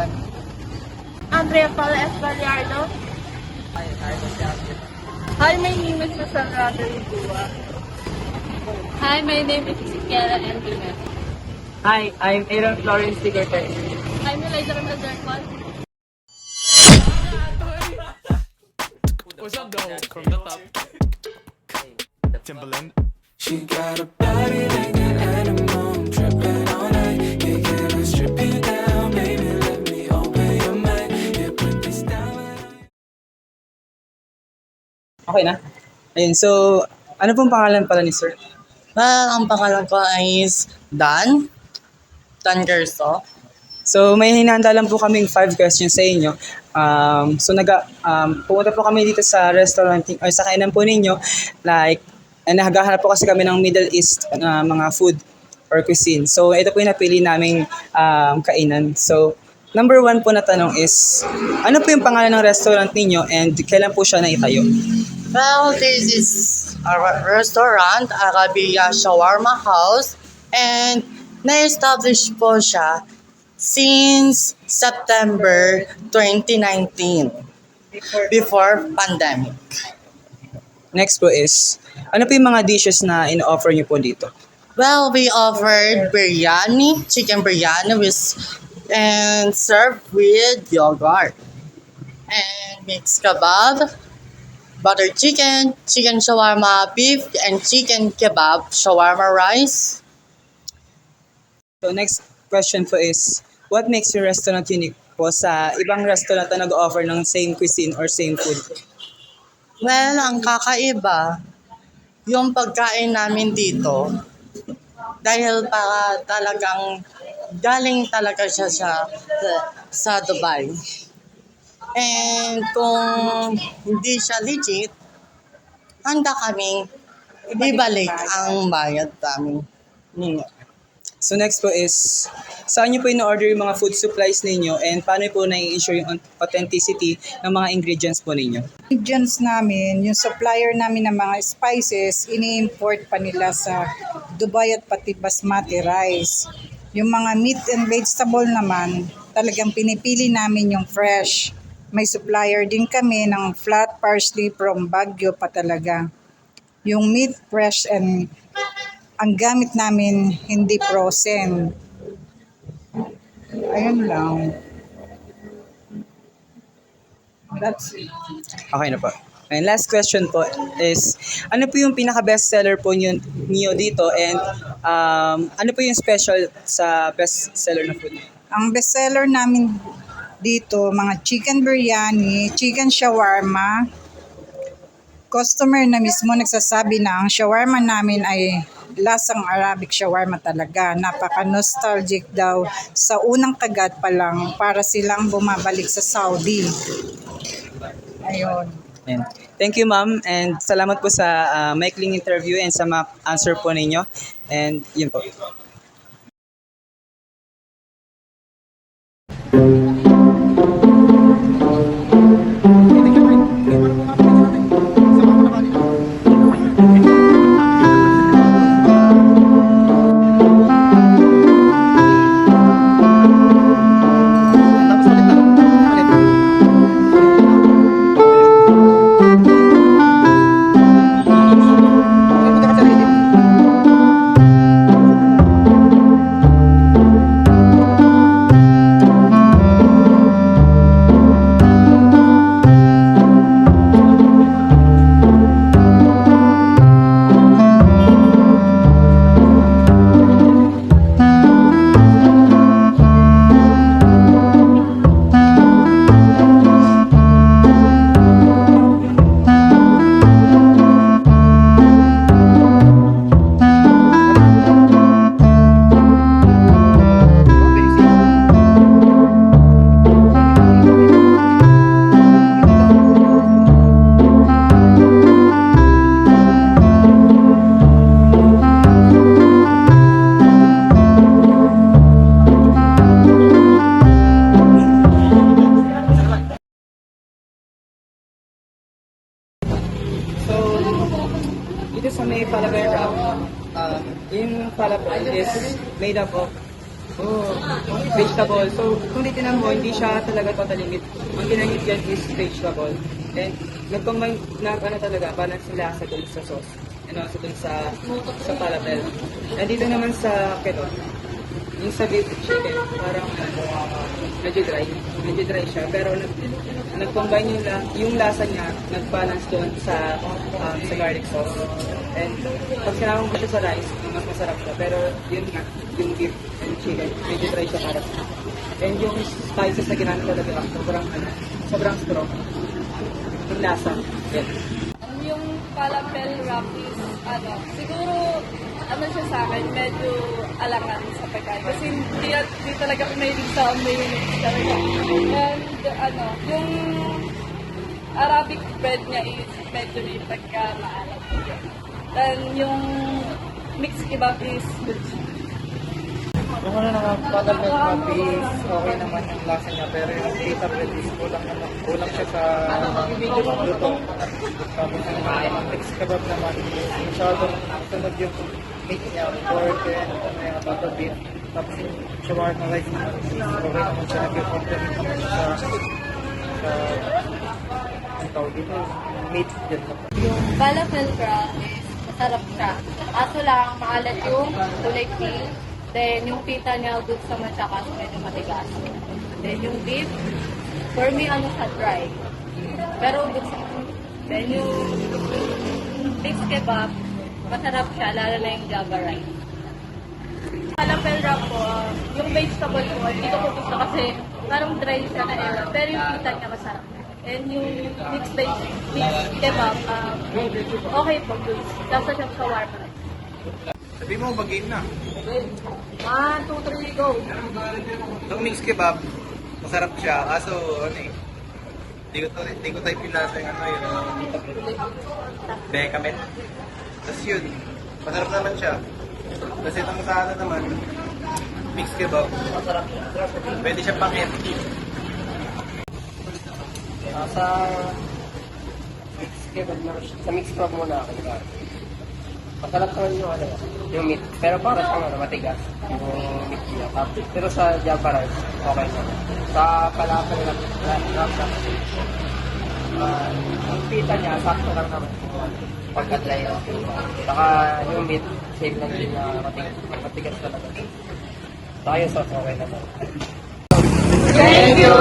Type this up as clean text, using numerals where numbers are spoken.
Logan. Andrea Paula Espaliardo. Hi, my name is Sandra Dua. Hi, my name is Sikiela Enriquez. Hi, I'm Aaron Florence Tigortes. I'm Eliza Ramazarkon. What's up, though? From the top. Timberland. She got a body like an animal, I'm tripping all night. Yeah, can I strip you down, baby? Let me open your mind. Yeah, put this down. Okay na? Ayun, so, ano pong pangalan pala ni sir? Well, ang pangalan ko is Dan Gerso. So, may hinahanda lang po kaming 5 questions sa inyo. Pumunta po kami dito sa restaurant, or sa kainan po ninyo. Like, naghahanap po kasi kami ng Middle East na mga food or cuisine. So, ito po yung napili naming kainan. So, number 1 po na tanong is, ano po yung pangalan ng restaurant ninyo and kailan po siya naitayo? Well, this is a restaurant, Arabia Shawarma House, and na-establish po siya since September 2019, before pandemic. Next po is, ano po yung mga dishes na in-offer niyo po dito? Well, we offered biryani, chicken biryani and served with yogurt, and mixed kebab, butter chicken, chicken shawarma beef, and chicken kebab shawarma rice. So next question po is, what makes your restaurant unique po sa ibang restaurant na nag-offer ng same cuisine or same food? Well, ang kakaiba, yung pagkain namin dito, dahil para talagang galing talaga siya sa Dubai. And kung hindi siya legit, handa kaming ibalik ang bayad namin ninyo. So next po is, saan niyo po in-order yung mga food supplies ninyo and paano po na-ensure yung authenticity ng mga ingredients po ninyo? Ingredients namin, yung supplier namin ng mga spices, ini-import pa nila sa Dubai at pati basmati rice. Yung mga meat and vegetable naman, talagang pinipili namin yung fresh. May supplier din kami ng flat parsley from Baguio pa talaga. Yung meat fresh and ang gamit namin hindi frozen. Ayun lang. That's it. Okay na po. And last question po is, ano po yung pinaka-best seller po niyo dito and ano po yung special sa best seller na food? Ang best seller namin dito, mga chicken biryani, chicken shawarma. Customer na mismo nagsasabi na ang shawarma namin ay lasang Arabic shawarma talaga. Napaka-nostalgic daw sa unang kagat pa lang para silang bumabalik sa Saudi. Ayun. And thank you ma'am and salamat po sa maikling interview and sa mga answer po ninyo. And yun po. Dito sa may falafel wrap, yung falafel is made up of Oh, vegetable. So, kung titignan mo, hindi siya talaga totally meat. Ang ginamit yan is vegetable. And nag-combine na talaga, balance yung lasa dun sa sauce. And also dun sa falafel. And dito naman sa keto, yung sa beef chicken, parang medyo dry siya. Pero nag-combine yung lasa niya, nag-balance doon sa garlic sauce. And pag sinama mo siya sa rice, mas masarap siya. Pero yun nga, yung beef and chicken, medyo dry siya para sa. And yung spices na ginamit talaga, sobrang strong. Yung lasa. Yan. Yung falafel wrap is, siguro, siya sa akin, medyo alangan sa pagkain. Kasi hindi talaga kumahilig sa mayonnaise talaga. And, yung Arabic bread niya is medyo may pagka-maalat. Then, yung mixed kebab is good. Yung falafel wrap is okay naman yung lasa niya, pero yung pita bread is kulang siya sa luto. Tapos yung mixed kebab naman, masyadong sunod yung meat niya, pork and yung bato beef. Tapos yung shawarma rice naman, okay naman siya, nag-complement naman sa ang tawag dito, meat din. Yung falafel wrap is masarap siya. Kaso lang, maalat yung kulay pink. Then, yung pita niya, good sa matyakas, medyo matigas. Then, yung beef, for me, siya dry. Pero good sa. Then, yung mixed kebab, masarap siya, lalo na yung java rice. Falafel wrap po, yung vegetable ko, hindi ko gusto kasi parang dry siya na ewan. Pero yung pita niya masarap. And yung mixed kebab, okay po, good. Lasa siya sa shawarma rice. Sabi mo, mag-game na. 1, 2, 3, go! Itong mixed kebab, masarap siya. Kaso, hindi ko type yung lasa yung yun. Bekamet. Tapos yun, masarap naman siya. Kasi itong sa naman, mixed kebab, pwede siya pang-empty. Sa mixed kebab muna ako. Masarap naman yung meat. Pero parang matigas yung meat niya. Pero sa java rice, okay naman. Sa falafel wrap, yung pita niya, sakto lang naman. Pagka-dry. Saka yung meat, save lang din na matigas talaga. Saka yung sauce, okay naman. Thank you!